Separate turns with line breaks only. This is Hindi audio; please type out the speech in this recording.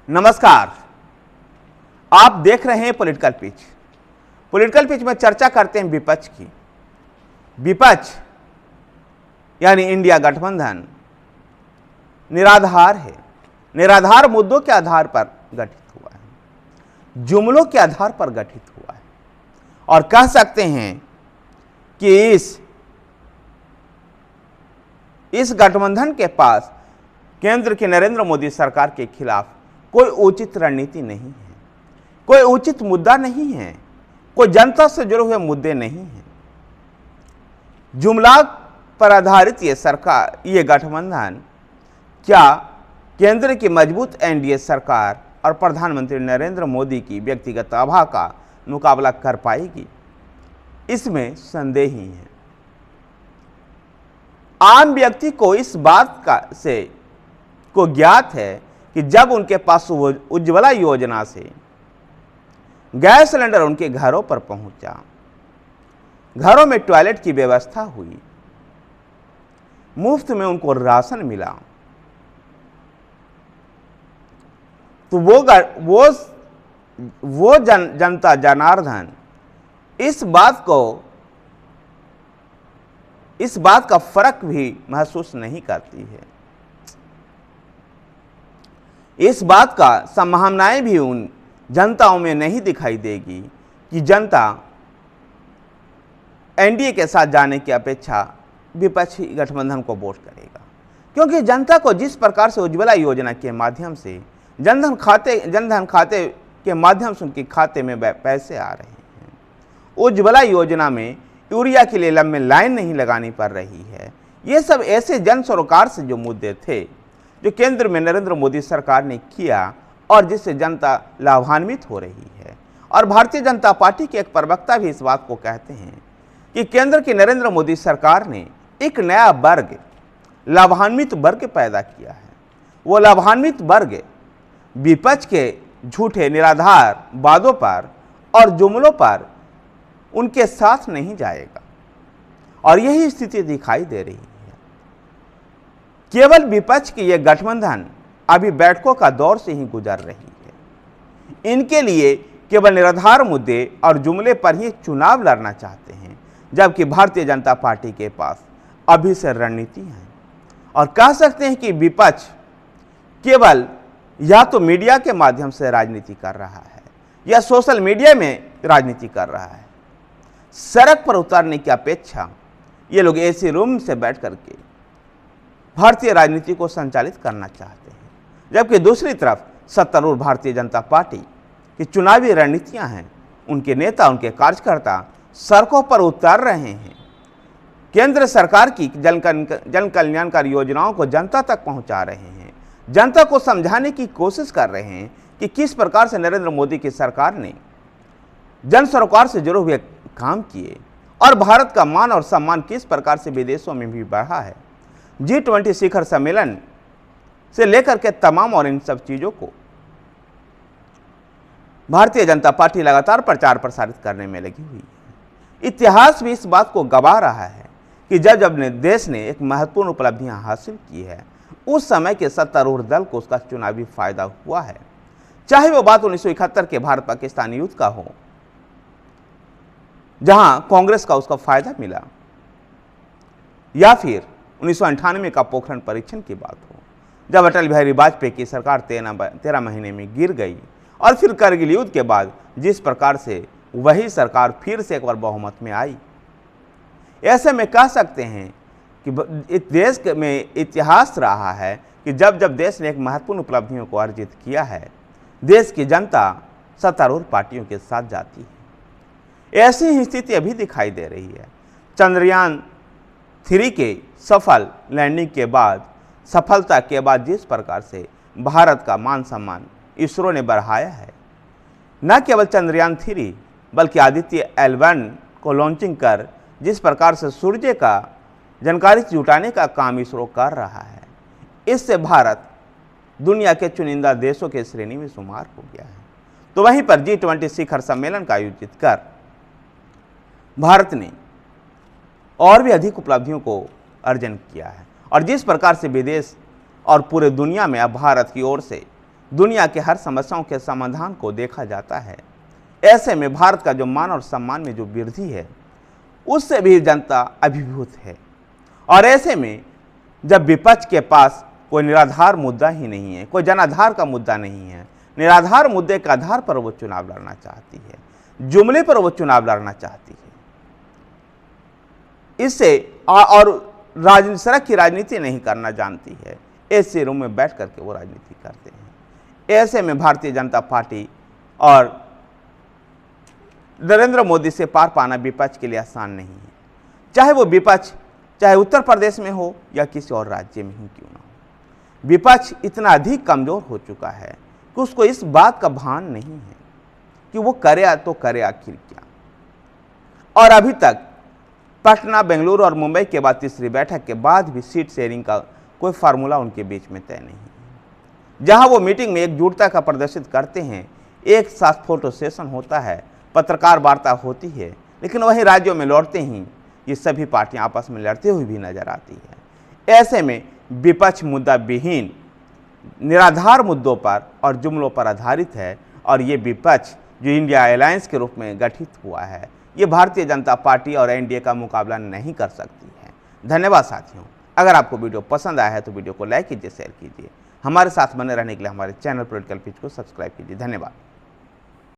नमस्कार, आप देख रहे हैं पॉलिटिकल पिच। पॉलिटिकल पिच में चर्चा करते हैं विपक्ष की। विपक्ष यानी इंडिया गठबंधन निराधार है, निराधार मुद्दों के आधार पर गठित हुआ है, जुमलों के आधार पर गठित हुआ है और कह सकते हैं कि इस गठबंधन के पास केंद्र की नरेंद्र मोदी सरकार के खिलाफ कोई उचित रणनीति नहीं है, कोई उचित मुद्दा नहीं है, कोई जनता से जुड़े हुए मुद्दे नहीं हैं। जुमला पर आधारित ये गठबंधन क्या केंद्र की मजबूत एनडीए सरकार और प्रधानमंत्री नरेंद्र मोदी की व्यक्तिगत आभा का मुकाबला कर पाएगी? इसमें संदेह ही है। आम व्यक्ति को इस बात को ज्ञात है कि जब उनके पास उज्ज्वला योजना से गैस सिलेंडर उनके घरों पर पहुंचा, घरों में टॉयलेट की व्यवस्था हुई, मुफ्त में उनको राशन मिला, तो वो जनता जनार्दन इस बात का फर्क भी महसूस नहीं करती है। इस बात का संभावनाएं भी उन जनताओं में नहीं दिखाई देगी कि जनता एनडीए के साथ जाने की अपेक्षा विपक्षी गठबंधन को वोट करेगा, क्योंकि जनता को जिस प्रकार से उज्ज्वला योजना के माध्यम से जनधन खाते के माध्यम से उनके खाते में पैसे आ रहे हैं, उज्ज्वला योजना में यूरिया के लिए लंबे लाइन नहीं लगानी पड़ रही है। ये सब ऐसे जन सरोकार से जो मुद्दे थे जो केंद्र में नरेंद्र मोदी सरकार ने किया और जिससे जनता लाभान्वित हो रही है। और भारतीय जनता पार्टी के एक प्रवक्ता भी इस बात को कहते हैं कि केंद्र की नरेंद्र मोदी सरकार ने एक नया वर्ग, लाभान्वित वर्ग पैदा किया है। वो लाभान्वित वर्ग विपक्ष के झूठे निराधार वादों पर और जुमलों पर उनके साथ नहीं जाएगा और यही स्थिति दिखाई दे रही है। केवल विपक्ष की यह गठबंधन अभी बैठकों का दौर से ही गुजर रही है। इनके लिए केवल निराधार मुद्दे और जुमले पर ही चुनाव लड़ना चाहते हैं, जबकि भारतीय जनता पार्टी के पास अभी से रणनीति है। और कह सकते हैं कि विपक्ष केवल या तो मीडिया के माध्यम से राजनीति कर रहा है या सोशल मीडिया में राजनीति कर रहा है। सड़क पर उतारने की अपेक्षा ये लोग एसी रूम से बैठ करके भारतीय राजनीति को संचालित करना चाहते हैं, जबकि दूसरी तरफ सत्तारूढ़ भारतीय जनता पार्टी की चुनावी रणनीतियां हैं। उनके नेता, उनके कार्यकर्ता सड़कों पर उतार रहे हैं, केंद्र सरकार की जन कल्याणकारी योजनाओं को जनता तक पहुंचा रहे हैं, जनता को समझाने की कोशिश कर रहे हैं कि किस प्रकार से नरेंद्र मोदी की सरकार ने जन सरोकार से जुड़े हुए काम किए और भारत का मान और सम्मान किस प्रकार से विदेशों में भी बढ़ा है। G20 शिखर सम्मेलन से लेकर के तमाम और इन सब चीजों को भारतीय जनता पार्टी लगातार प्रचार प्रसारित करने में लगी हुई है। इतिहास भी इस बात को गवाह रहा है कि जब देश ने एक महत्वपूर्ण उपलब्धियां हासिल की है, उस समय के सत्तारूढ़ दल को उसका चुनावी फायदा हुआ है। चाहे वो बात 1971 के भारत पाकिस्तान युद्ध का हो, जहां कांग्रेस का उसका फायदा मिला, या फिर 1998 का पोखरण परीक्षण की बात हो, जब अटल बिहारी वाजपेयी की सरकार 13 महीने में गिर गई, और फिर करगिल युद्ध के बाद जिस प्रकार से वही सरकार फिर से एक बार बहुमत में आई। ऐसे में कह सकते हैं कि इस देश में इतिहास रहा है कि जब देश ने एक महत्वपूर्ण उपलब्धियों को अर्जित किया है, देश की जनता सत्तारूढ़ पार्टियों के साथ जाती है। ऐसी ही स्थिति अभी दिखाई दे रही है। चंद्रयान 3 के सफल लैंडिंग के बाद, सफलता के बाद जिस प्रकार से भारत का मान सम्मान इसरो ने बढ़ाया है, न केवल चंद्रयान 3 बल्कि आदित्य L1 को लॉन्चिंग कर जिस प्रकार से सूर्य का जानकारी जुटाने का काम इसरो कर रहा है, इससे भारत दुनिया के चुनिंदा देशों के श्रेणी में शुमार हो गया है। तो वहीं पर G20 शिखर सम्मेलन का आयोजित कर भारत ने और भी अधिक उपलब्धियों को अर्जन किया है और जिस प्रकार से विदेश और पूरे दुनिया में अब भारत की ओर से दुनिया के हर समस्याओं के समाधान को देखा जाता है। ऐसे में भारत का जो मान और सम्मान में जो वृद्धि है उससे भी जनता अभिभूत है। और ऐसे में जब विपक्ष के पास कोई निराधार मुद्दा ही नहीं है, कोई जनाधार का मुद्दा नहीं है, निराधार मुद्दे के आधार पर वो चुनाव लड़ना चाहती है, जुमले पर वो चुनाव लड़ना चाहती है, इससे और सड़क की राजनीति नहीं करना जानती है, ऐसे रूम में बैठ करके वो राजनीति करते हैं। ऐसे में भारतीय जनता पार्टी और नरेंद्र मोदी से पार पाना विपक्ष के लिए आसान नहीं है, चाहे वो विपक्ष चाहे उत्तर प्रदेश में हो या किसी और राज्य में ही क्यों ना हो। विपक्ष इतना अधिक कमजोर हो चुका है कि उसको इस बात का भान नहीं है कि वो करे तो करे आखिर क्या। और अभी तक पटना, बेंगलुरु और मुंबई के बाद तीसरी बैठक के बाद भी सीट शेयरिंग का कोई फार्मूला उनके बीच में तय नहीं है। जहां वो मीटिंग में एकजुटता का प्रदर्शित करते हैं, एक साथ फोटो सेशन होता है, पत्रकार वार्ता होती है, लेकिन वही राज्यों में लौटते ही ये सभी पार्टियां आपस में लड़ते हुए भी नजर आती है। ऐसे में विपक्ष मुद्दा विहीन निराधार मुद्दों पर और जुमलों पर आधारित है, और ये विपक्ष जो इंडिया अलायंस के रूप में गठित हुआ है, ये भारतीय जनता पार्टी और एनडीए का मुकाबला नहीं कर सकती है। धन्यवाद साथियों। अगर आपको वीडियो पसंद आया है तो वीडियो को लाइक कीजिए, शेयर कीजिए। हमारे साथ बने रहने के लिए हमारे चैनल पॉलिटिकल पिच को सब्सक्राइब कीजिए। धन्यवाद।